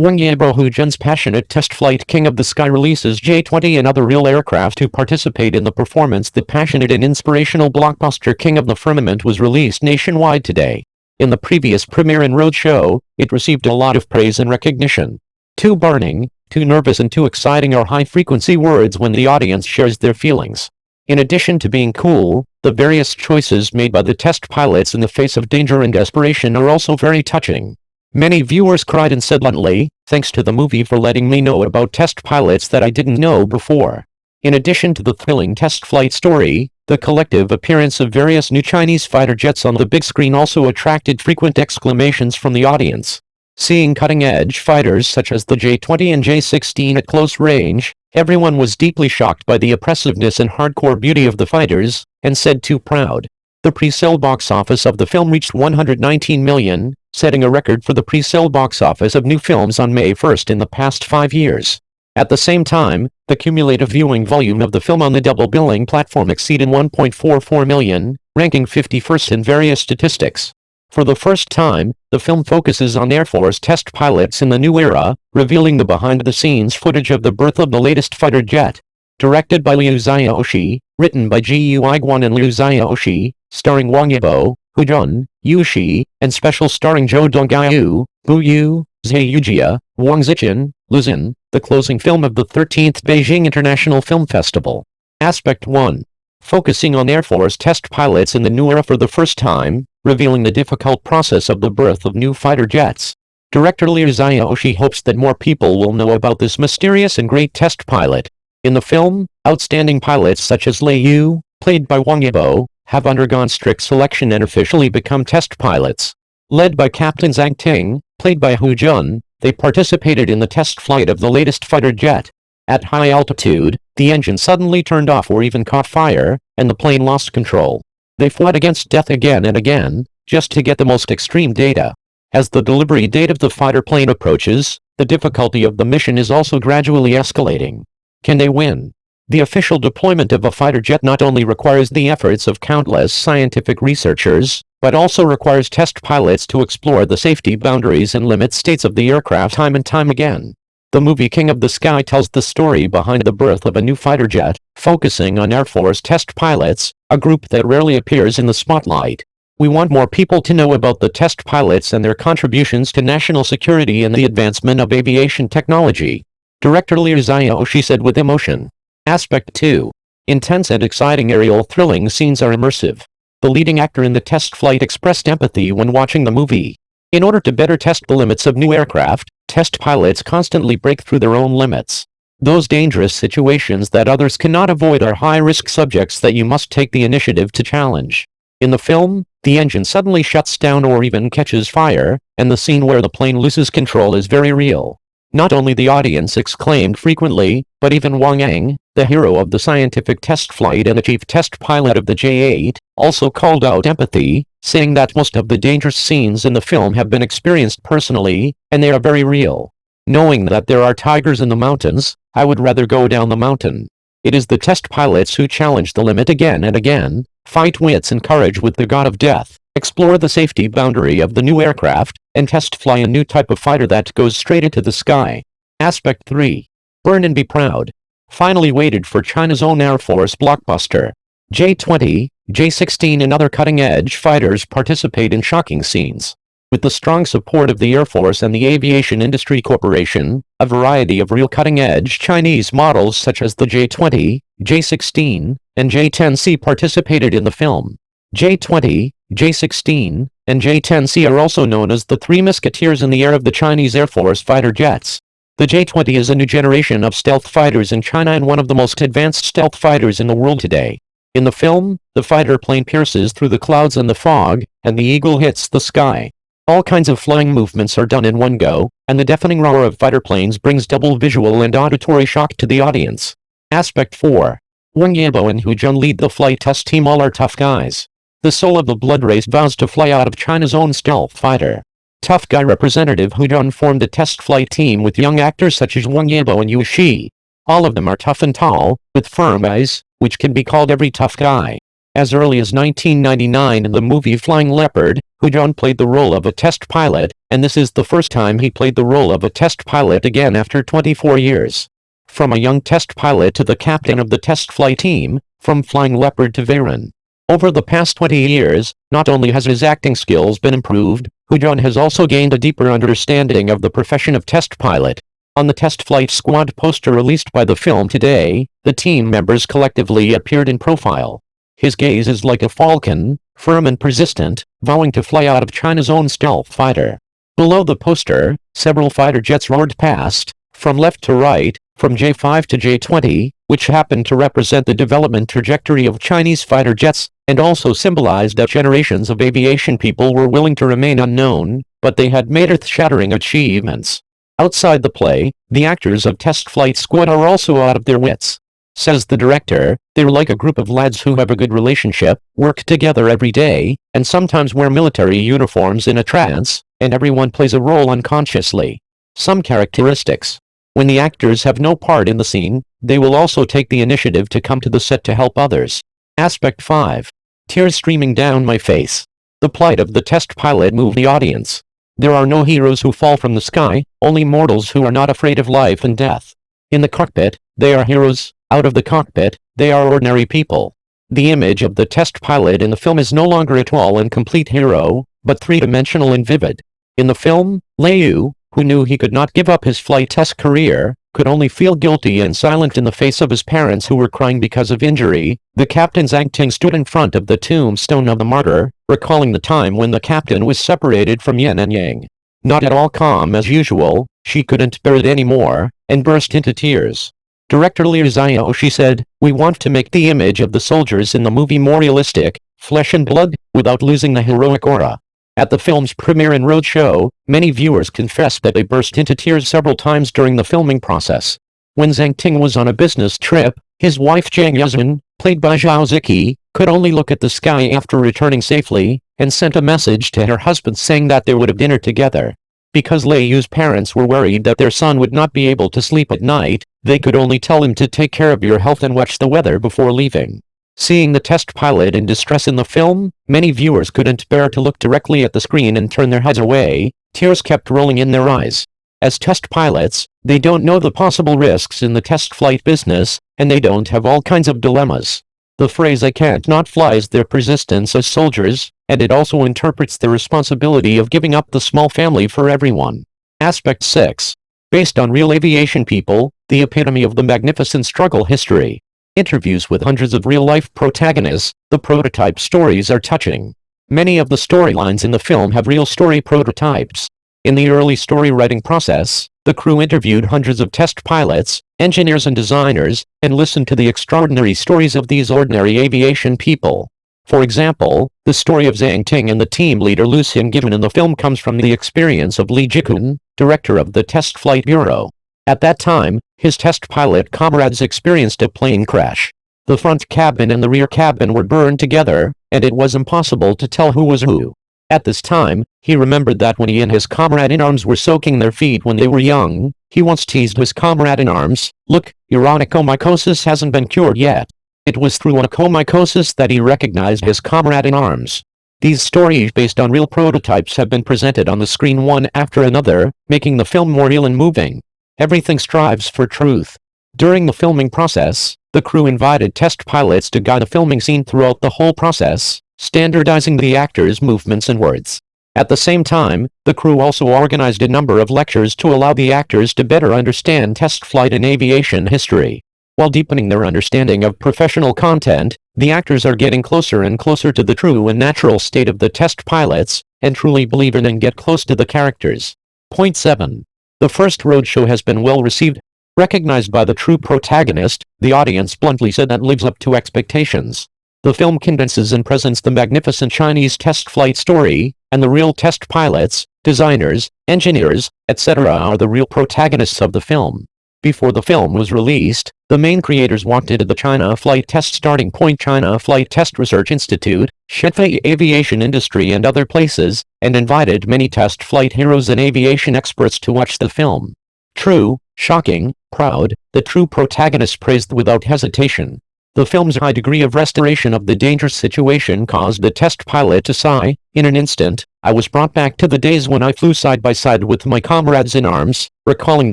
Wang Yibo, Hu Jun's passionate test flight king of the sky, releases J-20 and other real aircraft to participate in the performance. The passionate and inspirational blockbuster King of the Firmament was released nationwide today. In the previous premiere and roadshow, it received a lot of praise and recognition. Too burning, too nervous and too exciting are high-frequency words when the audience shares their feelings. In addition to being cool, the various choices made by the test pilots in the face of danger and desperation are also very touching. Many viewers cried and said bluntly, "Thanks to the movie for letting me know about test pilots that I didn't know before." In addition to the thrilling test flight story, the collective appearance of various new Chinese fighter jets on the big screen also attracted frequent exclamations from the audience. Seeing cutting-edge fighters such as the J-20 and J-16 at close range, everyone was deeply shocked by the oppressiveness and hardcore beauty of the fighters, and said too proud. The pre-sale box office of the film reached 119 million, setting a record for the pre-sale box office of new films on May 1st in the past 5 years. At the same time, the cumulative viewing volume of the film on the double billing platform exceeded 1.44 million, ranking 51st in various statistics. For the first time, the film focuses on Air Force test pilots in the new era, revealing the behind-the-scenes footage of the birth of the latest fighter jet. Directed by Liu Xiaoxi, written by Gu Igwan and Liu Xiaoxi, starring Wang Yibo, Hu Jun, Yu Shi, and special starring Zhou Dongaiyu, Bu Yu, Zhe Yujia, Wang Zichen, Lu Xin, the closing film of the 13th Beijing International Film Festival. Aspect 1. Focusing on Air Force test pilots in the new era for the first time, revealing the difficult process of the birth of new fighter jets. Director Liu Xiaoxi hopes that more people will know about this mysterious and great test pilot. In the film, outstanding pilots such as Lei Yu, played by Wang Yibo, have undergone strict selection and officially become test pilots. Led by Captain Zhang Ting, played by Hu Jun, they participated in the test flight of the latest fighter jet. At high altitude, the engine suddenly turned off or even caught fire, and the plane lost control. They fought against death again and again, just to get the most extreme data. As the delivery date of the fighter plane approaches, the difficulty of the mission is also gradually escalating. Can they win? The official deployment of a fighter jet not only requires the efforts of countless scientific researchers, but also requires test pilots to explore the safety boundaries and limit states of the aircraft time and time again. The movie King of the Sky tells the story behind the birth of a new fighter jet, focusing on Air Force test pilots, a group that rarely appears in the spotlight. We want more people to know about the test pilots and their contributions to national security and the advancement of aviation technology. Director Liu Xiaoxi said with emotion. Aspect 2. Intense and exciting aerial thrilling scenes are immersive. The leading actor in the test flight expressed empathy when watching the movie. In order to better test the limits of new aircraft, test pilots constantly break through their own limits. Those dangerous situations that others cannot avoid are high-risk subjects that you must take the initiative to challenge. In the film, the engine suddenly shuts down or even catches fire, and the scene where the plane loses control is very real. Not only the audience exclaimed frequently, but even Wang, the hero of the scientific test flight and the chief test pilot of the J-8, also called out empathy, saying that most of the dangerous scenes in the film have been experienced personally, and they are very real. Knowing that there are tigers in the mountains, I would rather go down the mountain. It is the test pilots who challenge the limit again and again, fight wits and courage with the god of death, explore the safety boundary of the new aircraft, and test fly a new type of fighter that goes straight into the sky. Aspect 3. Burn and be proud. Finally waited for China's own Air Force blockbuster. J-20, J-16 and other cutting-edge fighters participate in shocking scenes. With the strong support of the Air Force and the Aviation Industry Corporation, a variety of real cutting-edge Chinese models such as the J-20, J-16, and J-10C participated in the film. J-20, J-16, and J-10C are also known as the Three Musketeers in the air of the Chinese Air Force fighter jets. The J-20 is a new generation of stealth fighters in China and one of the most advanced stealth fighters in the world today. In the film, the fighter plane pierces through the clouds and the fog, and the eagle hits the sky. All kinds of flying movements are done in one go, and the deafening roar of fighter planes brings double visual and auditory shock to the audience. Aspect 4. Wang Yibo and Hu Jun lead the flight test team. All are tough guys. The soul of the blood race vows to fly out of China's own stealth fighter. Tough guy representative Hu Jun formed a test flight team with young actors such as Wang Yibo and Yu Shi. All of them are tough and tall, with firm eyes, which can be called every tough guy. As early as 1999 in the movie Flying Leopard, Hu Jun played the role of a test pilot, and this is the first time he played the role of a test pilot again after 24 years. From a young test pilot to the captain of the test flight team, from Flying Leopard to Varen. Over the past 20 years, not only has his acting skills been improved, Hu Jun has also gained a deeper understanding of the profession of test pilot. On the Test Flight Squad poster released by the film today, the team members collectively appeared in profile. His gaze is like a falcon, firm and persistent, vowing to fly out of China's own stealth fighter. Below the poster, several fighter jets roared past, from left to right, from J-5 to J-20, which happened to represent the development trajectory of Chinese fighter jets, and also symbolized that generations of aviation people were willing to remain unknown, but they had made earth-shattering achievements. Outside the play, the actors of Test Flight Squad are also out of their wits. Says the director, they're like a group of lads who have a good relationship, work together every day, and sometimes wear military uniforms in a trance, and everyone plays a role unconsciously. Some characteristics. When the actors have no part in the scene, they will also take the initiative to come to the set to help others. Aspect 5. Tears streaming down my face. The plight of the test pilot moved the audience. There are no heroes who fall from the sky, only mortals who are not afraid of life and death. In the cockpit, they are heroes. Out of the cockpit, they are ordinary people. The image of the test pilot in the film is no longer a tall and complete hero, but three-dimensional and vivid. In the film, Liu, who knew he could not give up his flight test career, could only feel guilty and silent in the face of his parents who were crying because of injury. The captain Zhang Ting stood in front of the tombstone of the martyr, recalling the time when the captain was separated from Yin and Yang. Not at all calm as usual, she couldn't bear it anymore, and burst into tears. Director Liu Xiao, she said, "We want to make the image of the soldiers in the movie more realistic, flesh and blood, without losing the heroic aura." At the film's premiere and roadshow, many viewers confessed that they burst into tears several times during the filming process. When Zhang Ting was on a business trip, his wife Zhang Yuzhen, played by Zhao Ziki, could only look at the sky after returning safely, and sent a message to her husband saying that they would have dinner together. Because Liu's parents were worried that their son would not be able to sleep at night, they could only tell him to take care of your health and watch the weather before leaving. Seeing the test pilot in distress in the film, many viewers couldn't bear to look directly at the screen and turn their heads away. Tears kept rolling in their eyes. As test pilots, they don't know the possible risks in the test flight business, and they don't have all kinds of dilemmas. The phrase "I can't not fly" is their persistence as soldiers, and it also interprets the responsibility of giving up the small family for everyone. Aspect 6. Based on real aviation people, the epitome of the magnificent struggle history. Interviews with hundreds of real-life protagonists, the prototype stories are touching. Many of the storylines in the film have real story prototypes. In the early story writing process, the crew interviewed hundreds of test pilots, engineers and designers, and listened to the extraordinary stories of these ordinary aviation people. For example, the story of Zhang Ting and the team leader Lu Xin given in the film comes from the experience of Li Jikun, director of the Test Flight Bureau. At that time, his test pilot comrades experienced a plane crash. The front cabin and the rear cabin were burned together, and it was impossible to tell who was who. At this time, he remembered that when he and his comrade-in-arms were soaking their feet when they were young, he once teased his comrade-in-arms, "Look, your onychomycosis hasn't been cured yet." It was through onychomycosis that he recognized his comrade-in-arms. These stories based on real prototypes have been presented on the screen one after another, making the film more real and moving. Everything strives for truth. During the filming process, the crew invited test pilots to guide the filming scene throughout the whole process, standardizing the actors' movements and words. At the same time, the crew also organized a number of lectures to allow the actors to better understand test flight and aviation history. While deepening their understanding of professional content, the actors are getting closer and closer to the true and natural state of the test pilots, and truly believe in and get close to the characters. Point 7. The first roadshow has been well received. Recognized by the true protagonist, the audience bluntly said that lives up to expectations. The film condenses and presents the magnificent Chinese test flight story, and the real test pilots, designers, engineers, etc. are the real protagonists of the film. Before the film was released, the main creators walked into the China Flight Test Starting Point China Flight Test Research Institute, Shefei Aviation Industry and other places, and invited many test flight heroes and aviation experts to watch the film. True, shocking, proud, the true protagonists praised without hesitation. The film's high degree of restoration of the dangerous situation caused the test pilot to sigh. In an instant, I was brought back to the days when I flew side by side with my comrades in arms, recalling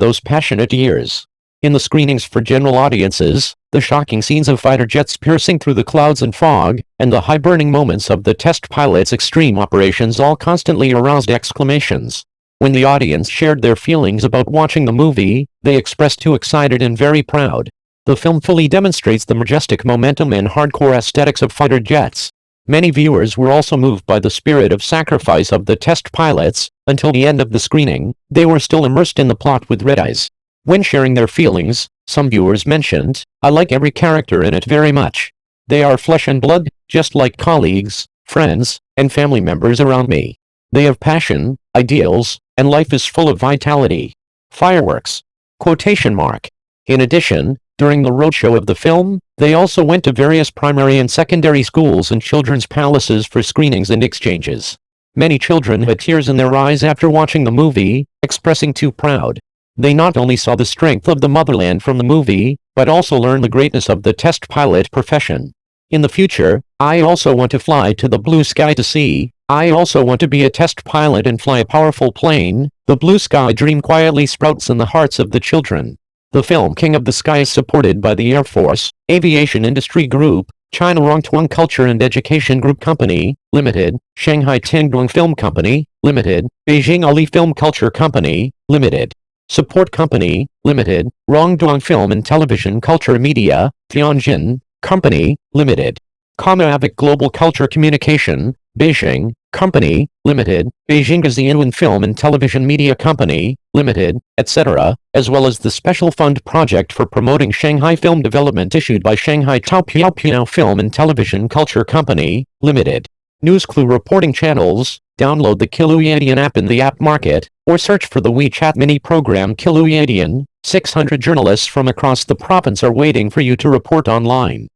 those passionate years. In the screenings for general audiences, the shocking scenes of fighter jets piercing through the clouds and fog, and the high-burning moments of the test pilot's extreme operations all constantly aroused exclamations. When the audience shared their feelings about watching the movie, they expressed too excited and very proud. The film fully demonstrates the majestic momentum and hardcore aesthetics of fighter jets. Many viewers were also moved by the spirit of sacrifice of the test pilots. Until the end of the screening, they were still immersed in the plot with red eyes. When sharing their feelings, some viewers mentioned, "I like every character in it very much. They are flesh and blood, just like colleagues, friends, and family members around me. They have passion, ideals, and life is full of vitality." Fireworks. Quotation mark. In addition, during the roadshow of the film, they also went to various primary and secondary schools and children's palaces for screenings and exchanges. Many children had tears in their eyes after watching the movie, expressing too proud. They not only saw the strength of the motherland from the movie, but also learned the greatness of the test pilot profession. In the future, I also want to fly to the blue sky to see. I also want to be a test pilot and fly a powerful plane. The blue sky dream quietly sprouts in the hearts of the children. The film King of the Sky is supported by the Air Force, Aviation Industry Group, China Rongtuang Culture and Education Group Company, Limited, Shanghai Tengduang Film Company, Limited, Beijing Ali Film Culture Company, Limited. Support Company, Limited, Rongduang Film and Television Culture Media, Tianjin, Company, Limited. Comavik Global Culture Communication, Beijing, Company, Limited, Beijing Gazianwen Film and Television Media Company, Limited, etc., as well as the Special Fund Project for Promoting Shanghai Film Development issued by Shanghai Taopiao Film and Television Culture Company, Limited. News Clue Reporting Channels. Download the Kiluyadian app in the app market, or search for the WeChat mini program Kiluyadian. 600 journalists from across the province are waiting for you to report online.